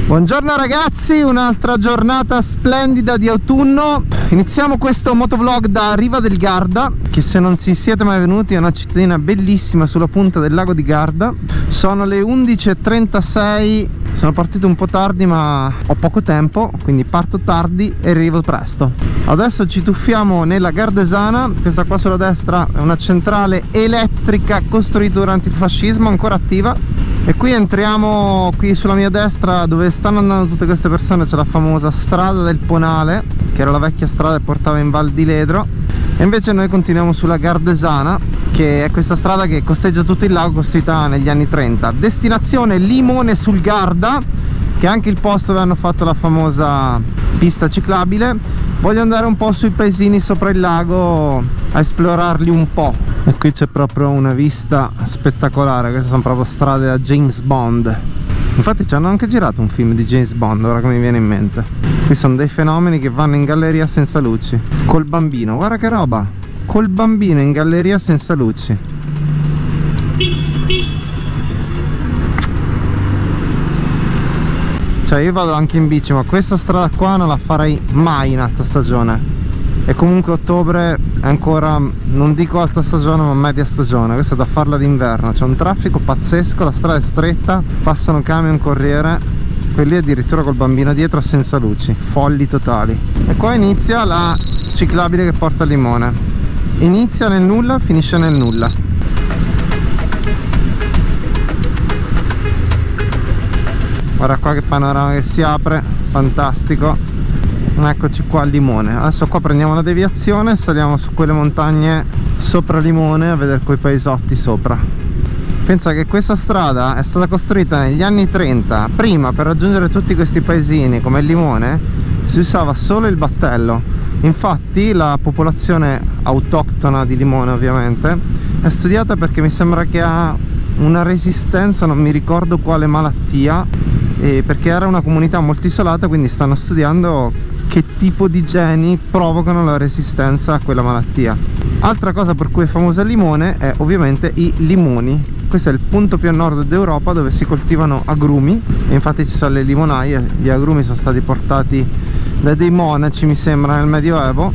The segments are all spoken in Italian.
Buongiorno ragazzi, un'altra giornata splendida di autunno. Iniziamo questo motovlog da Riva del Garda, che se non si siete mai venuti è una cittadina bellissima sulla punta del lago di Garda. Sono le 11:36, sono partito un po' tardi ma ho poco tempo, quindi parto tardi e arrivo presto. Adesso ci tuffiamo nella Gardesana. Questa qua sulla destra è una centrale elettrica costruita durante il fascismo, ancora attiva. E qui entriamo, qui sulla mia destra dove stanno andando tutte queste persone c'è la famosa strada del Ponale, che era la vecchia strada che portava in Val di Ledro. E invece noi continuiamo sulla Gardesana, che è questa strada che costeggia tutto il lago, costruita negli anni 30. Destinazione Limone sul Garda, che è anche il posto dove hanno fatto la famosa pista ciclabile. Voglio andare un po' sui paesini sopra il lago a esplorarli un po'. E qui c'è proprio una vista spettacolare, queste sono proprio strade da James Bond. Infatti ci hanno anche girato un film di James Bond, ora che mi viene in mente. Qui sono dei fenomeni che vanno in galleria senza luci, col bambino, guarda che roba, col bambino in galleria senza luci. Cioè io vado anche in bici, ma questa strada qua non la farei mai in alta stagione. E comunque ottobre è ancora, non dico alta stagione ma media stagione, questa è da farla d'inverno. C'è un traffico pazzesco, la strada è stretta, passano camion, corriere, quelli addirittura col bambino dietro senza luci, folli totali. E qua inizia la ciclabile che porta a Limone, inizia nel nulla, finisce nel nulla. Guarda qua che panorama che si apre, fantastico. Eccoci qua a Limone. Adesso qua prendiamo la deviazione, saliamo su quelle montagne sopra Limone a vedere quei paesotti sopra. Pensa che questa strada è stata costruita negli anni 30. Prima, per raggiungere tutti questi paesini come Limone, si usava solo il battello. Infatti la popolazione autoctona di Limone ovviamente è studiata perché mi sembra che ha una resistenza, non mi ricordo quale malattia, perché era una comunità molto isolata, quindi stanno studiando che tipo di geni provocano la resistenza a quella malattia. Altra cosa per cui è famosa Limone è ovviamente i limoni. Questo è il punto più a nord d'Europa dove si coltivano agrumi, e infatti ci sono le limonaie. Gli agrumi sono stati portati da dei monaci, mi sembra, nel Medioevo,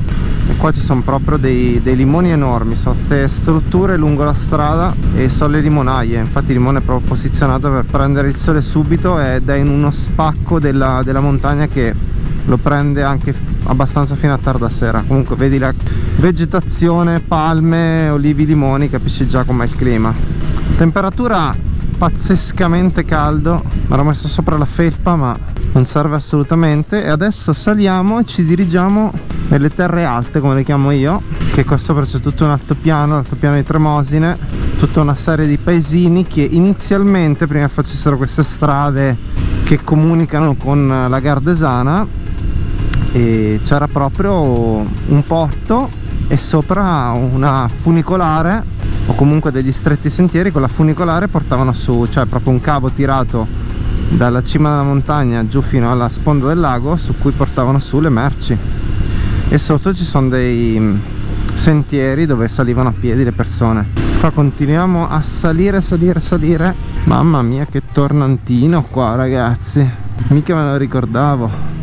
e qua ci sono proprio dei limoni enormi. Sono queste strutture lungo la strada e sono le limonaie. Infatti il limone è proprio posizionato per prendere il sole subito ed è in uno spacco della montagna che lo prende anche abbastanza fino a tarda sera. Comunque vedi la vegetazione, palme, olivi, limoni, capisci già com'è il clima. Temperatura pazzescamente caldo, mi ero messo sopra la felpa ma non serve assolutamente. E adesso saliamo e ci dirigiamo nelle terre alte, come le chiamo io, che qua sopra c'è tutto un altopiano di Tremosine, tutta una serie di paesini che inizialmente, prima facessero queste strade che comunicano con la Gardesana, e c'era proprio un porto e sopra una funicolare, o comunque degli stretti sentieri. Con la funicolare portavano su, cioè proprio un cavo tirato dalla cima della montagna giù fino alla sponda del lago, su cui portavano su le merci. E sotto ci sono dei sentieri dove salivano a piedi le persone. Qua continuiamo a salire. Mamma mia che tornantino qua ragazzi, mica me lo ricordavo.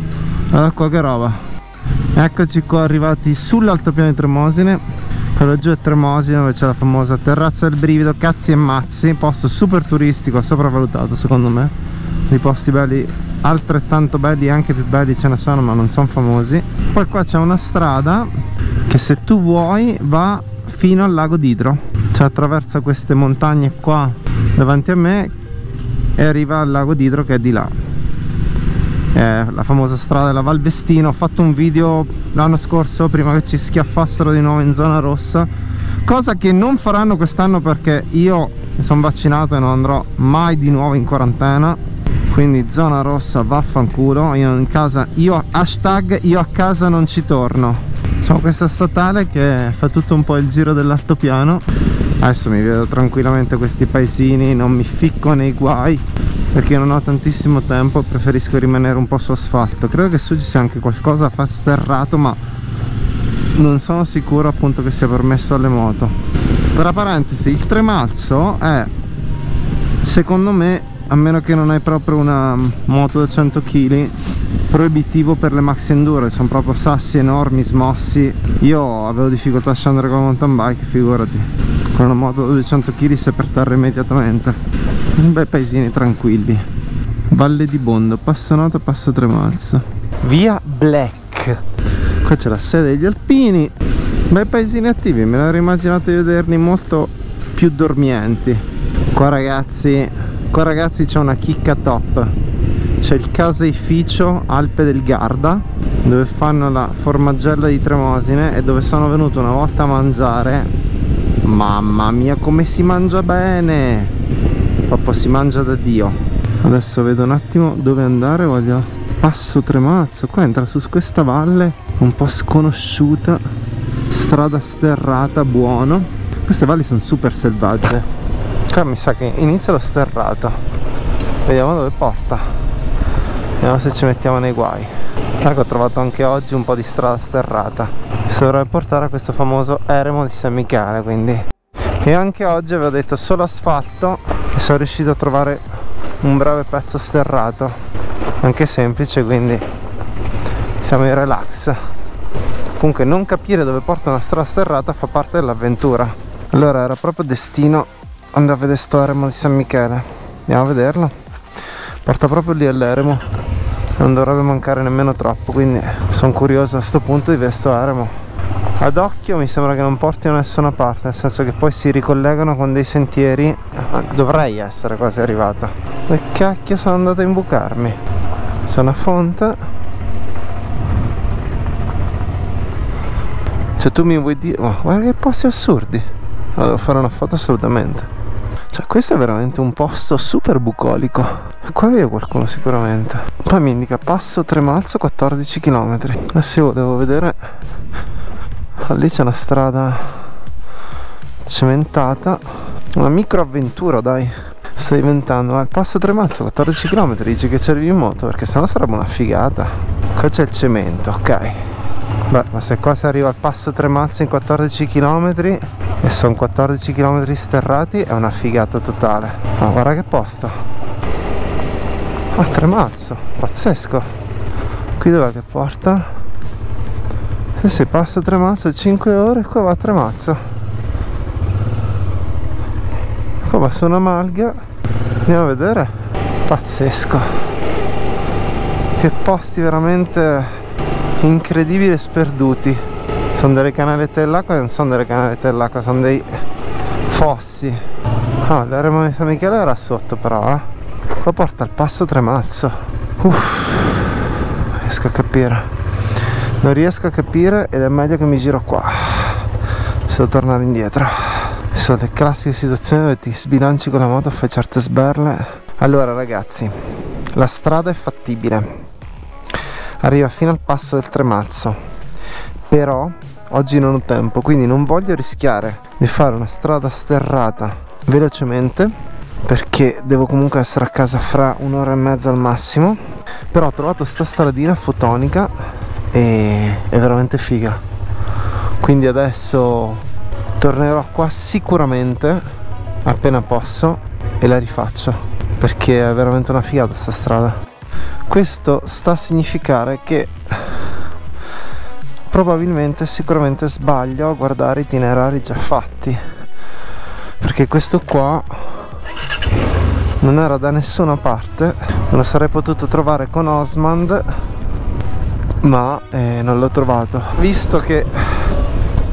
Guarda qua che roba. Eccoci qua arrivati sull'altopiano di Tremosine. Quello giù è Tremosine, dove c'è la famosa terrazza del brivido, cazzi e mazzi, posto super turistico, sopravvalutato secondo me. Dei posti belli, altrettanto belli, anche più belli ce ne sono ma non sono famosi. Poi qua c'è una strada che, se tu vuoi, va fino al lago d'Idro, cioè attraversa queste montagne qua davanti a me e arriva al lago d'Idro, che è di là. È la famosa strada della Val Vestino. Ho fatto un video l'anno scorso prima che ci schiaffassero di nuovo in zona rossa, cosa che non faranno quest'anno perché io mi sono vaccinato e non andrò mai di nuovo in quarantena. Quindi zona rossa vaffanculo. Io hashtag io a casa non ci torno. Sono questa statale che fa tutto un po' il giro dell'altopiano. Adesso mi vedo tranquillamente questi paesini, non mi ficco nei guai perché non ho tantissimo tempo, preferisco rimanere un po' su asfalto. Credo che su ci sia anche qualcosa sterrato, ma non sono sicuro appunto che sia permesso alle moto. Tra parentesi, il Tremarzo è secondo me a meno che non hai proprio una moto da 100 kg, proibitivo per le maxi enduro, sono proprio sassi enormi, smossi. Io avevo difficoltà a scendere con la mountain bike, figurati, con una moto da 200 kg sei per terra immediatamente. Bei paesini tranquilli. Valle di Bondo, Passo Noto, Passo Tremalzo, via Black. Qua c'è la sede degli alpini. Bei paesini attivi, me l'ero immaginato di vederli molto più dormienti. Qua ragazzi c'è una chicca top. C'è il caseificio Alpe del Garda, dove fanno la formaggella di Tremosine e dove sono venuto una volta a mangiare. Mamma mia, come si mangia bene! Proprio si mangia da Dio. Adesso vedo un attimo dove andare. Voglio Passo Tremalzo. Qua entra su questa valle un po' sconosciuta, strada sterrata, buono. Queste valli sono super selvagge. Qua mi sa che inizia lo sterrato. Vediamo dove porta. Vediamo se ci mettiamo nei guai. Ecco, ho trovato anche oggi un po' di strada sterrata. Si dovrebbe portare a questo famoso eremo di San Michele, quindi. E anche oggi avevo detto solo asfalto e sono riuscito a trovare un breve pezzo sterrato, anche semplice, quindi siamo in relax. Comunque non capire dove porta una strada sterrata fa parte dell'avventura. Allora era proprio destino andare a vedere sto eremo di San Michele. Andiamo a vederlo. Porta proprio lì all'eremo, non dovrebbe mancare nemmeno troppo, quindi sono curioso a sto punto di vedere sto eremo. Ad occhio mi sembra che non portino da nessuna parte, nel senso che poi si ricollegano con dei sentieri. Dovrei essere quasi arrivato. Che cacchio sono andato a imbucarmi? C'è una fonte. Cioè tu mi vuoi dire... Oh, guarda che posti assurdi. Devo fare una foto assolutamente. Cioè questo è veramente un posto super bucolico. Qua vedo qualcuno sicuramente. Poi mi indica Passo Tremalzo 14 km. Adesso io devo vedere. Lì c'è una strada cementata. Una micro avventura, dai. Sta diventando. Il Passo Tremalzo 14 km. Dici che ci arrivi in moto, perché sennò sarebbe una figata. Qua c'è il cemento, ok. Beh, ma se qua si arriva al Passo Tremalzo in 14 km e sono 14 km sterrati, è una figata totale. Ma guarda che posto. Ah, Tremalzo, pazzesco. Qui dov'è che porta? Se passa Tremalzo 5 ore, qua va a Tremalzo. Qua va su una malga. Andiamo a vedere. Pazzesco. Che posti veramente incredibili e sperduti. Sono delle canalette dell'acqua e non sono delle canalette dell'acqua, sono dei fossi. Ah, l'eremo di San Michele era sotto però, Qua porta al Passo Tremalzo. Non riesco a capire. Non riesco a capire ed è meglio che mi giro qua. Devo tornare indietro. Ci sono le classiche situazioni dove ti sbilanci con la moto, fai certe sberle. Allora ragazzi, la strada è fattibile. Arriva fino al Passo del Tremalzo. Però oggi non ho tempo, quindi non voglio rischiare di fare una strada sterrata velocemente, perché devo comunque essere a casa fra un'ora e mezza al massimo. Però ho trovato sta stradina fotonica e è veramente figa, quindi adesso tornerò qua sicuramente appena posso e la rifaccio, perché è veramente una figata sta strada. Questo sta a significare che probabilmente, sicuramente sbaglio a guardare itinerari già fatti, perché questo qua non era da nessuna parte. Me lo sarei potuto trovare con Osmand, ma non l'ho trovato. Visto che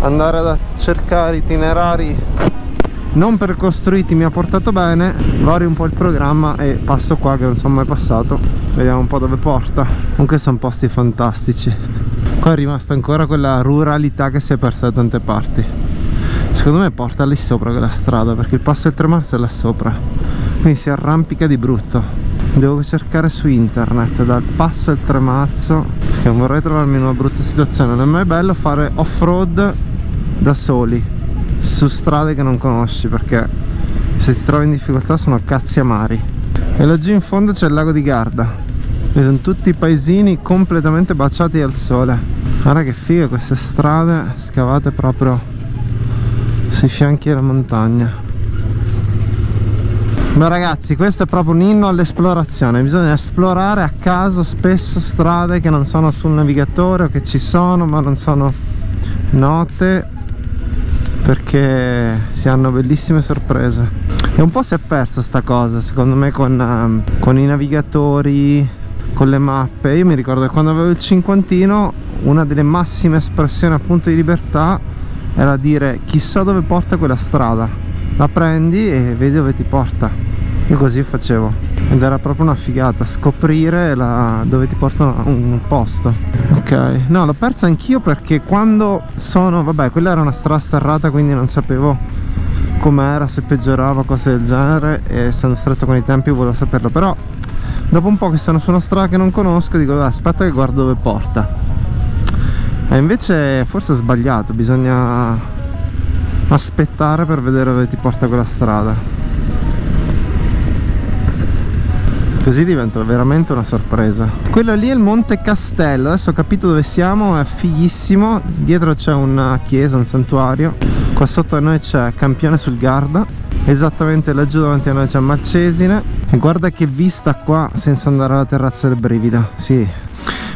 andare a cercare itinerari non precostruiti mi ha portato bene, vario un po' il programma e passo qua che non sono mai passato. Vediamo un po' dove porta. Comunque sono posti fantastici. Qua è rimasta ancora quella ruralità che si è persa da tante parti. Secondo me porta lì sopra quella strada, perché il Passo del Tremalzo è là sopra, quindi si arrampica di brutto. Devo cercare su internet dal Passo del Tremalzo, che non vorrei trovarmi in una brutta situazione. Non è mai bello fare off-road da soli su strade che non conosci, perché se ti trovi in difficoltà sono cazzi amari. E laggiù in fondo c'è il lago di Garda, vedono tutti i paesini completamente baciati al sole. Guarda che figa queste strade scavate proprio sui fianchi della montagna. Ma ragazzi, questo è proprio un inno all'esplorazione. Bisogna esplorare a caso spesso strade che non sono sul navigatore o che ci sono ma non sono note, perché si hanno bellissime sorprese. E un po' si è persa sta cosa secondo me con i navigatori, con le mappe. Io mi ricordo che quando avevo il cinquantino una delle massime espressioni appunto di libertà era dire chissà dove porta quella strada, la prendi e vedi dove ti porta. Io così facevo ed era proprio una figata scoprire dove ti porta un posto. Ok, no, l'ho persa anch'io perché quando vabbè, quella era una strada sterrata, quindi non sapevo com'era, se peggiorava, cose del genere, e essendo stretto con i tempi volevo saperlo. Però dopo un po' che sono su una strada che non conosco dico aspetta che guardo dove porta, e invece forse ho sbagliato, bisogna aspettare per vedere dove ti porta quella strada, così diventa veramente una sorpresa. Quello lì è il Monte Castello, adesso ho capito dove siamo, è fighissimo. Dietro c'è una chiesa, un santuario, qua sotto a noi c'è Campione sul Garda, esattamente laggiù davanti a noi c'è Malcesine, e guarda che vista qua senza andare alla terrazza del Brivido. Sì,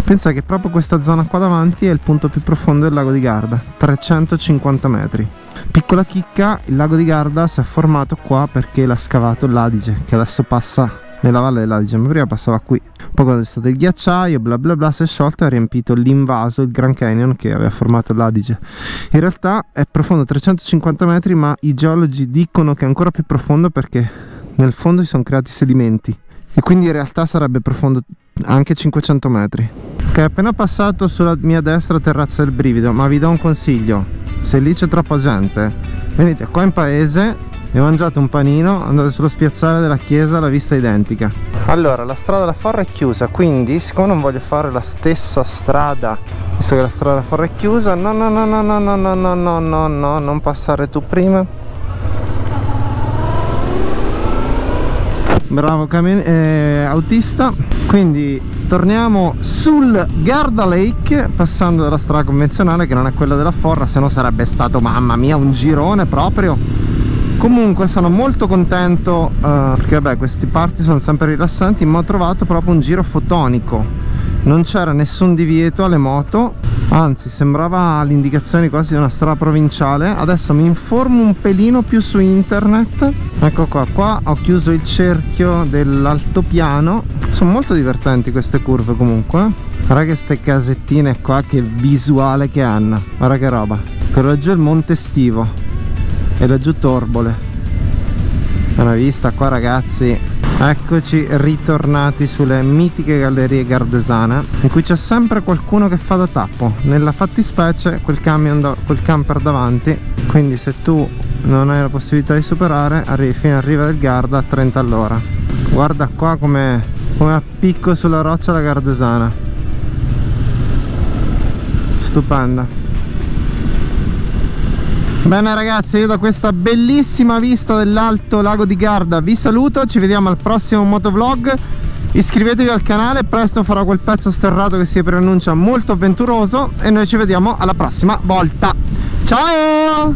pensa che proprio questa zona qua davanti è il punto più profondo del lago di Garda, 350 metri. Piccola chicca, il lago di Garda si è formato qua perché l'ha scavato l'Adige, che adesso passa nella valle dell'Adige, ma prima passava qui. Poi quando è stato il ghiacciaio bla bla bla si è sciolto e ha riempito l'invaso, il Grand Canyon che aveva formato l'Adige. In realtà è profondo 350 metri, ma i geologi dicono che è ancora più profondo perché nel fondo si sono creati sedimenti, e quindi in realtà sarebbe profondo anche 500 metri. Ok, appena passato sulla mia destra terrazza del Brivido, ma vi do un consiglio: se lì c'è troppa gente, venite qua in paese e mangiate un panino, andate sullo spiazzale della chiesa, la vista è identica. Allora, la strada della Forra è chiusa, quindi siccome non voglio fare la stessa strada, visto che la strada della Forra è chiusa, no, non passare tu prima. Bravo autista. Quindi torniamo sul Garda Lake passando dalla strada convenzionale, che non è quella della Forra, se no sarebbe stato, mamma mia, un girone proprio. Comunque sono molto contento perché vabbè, questi party sono sempre rilassanti, ma ho trovato proprio un giro fotonico. Non c'era nessun divieto alle moto, anzi sembrava l'indicazione quasi di una strada provinciale. Adesso mi informo un pelino più su internet. Ecco qua ho chiuso il cerchio dell'altopiano. Sono molto divertenti queste curve comunque. Guarda che ste casettine qua, che visuale che hanno, guarda che roba. Quello laggiù è il Monte Stivo e laggiù Torbole. Una vista qua, ragazzi. Eccoci ritornati sulle mitiche gallerie gardesane, in cui c'è sempre qualcuno che fa da tappo, nella fattispecie quel camper davanti. Quindi se tu non hai la possibilità di superare, arrivi fino a riva del Garda a 30 all'ora. Guarda qua come appicco sulla roccia la gardesana, stupenda. Bene ragazzi, io da questa bellissima vista dell'alto lago di Garda vi saluto, ci vediamo al prossimo motovlog. Iscrivetevi al canale, presto farò quel pezzo sterrato che si preannuncia molto avventuroso, e noi ci vediamo alla prossima volta. Ciao!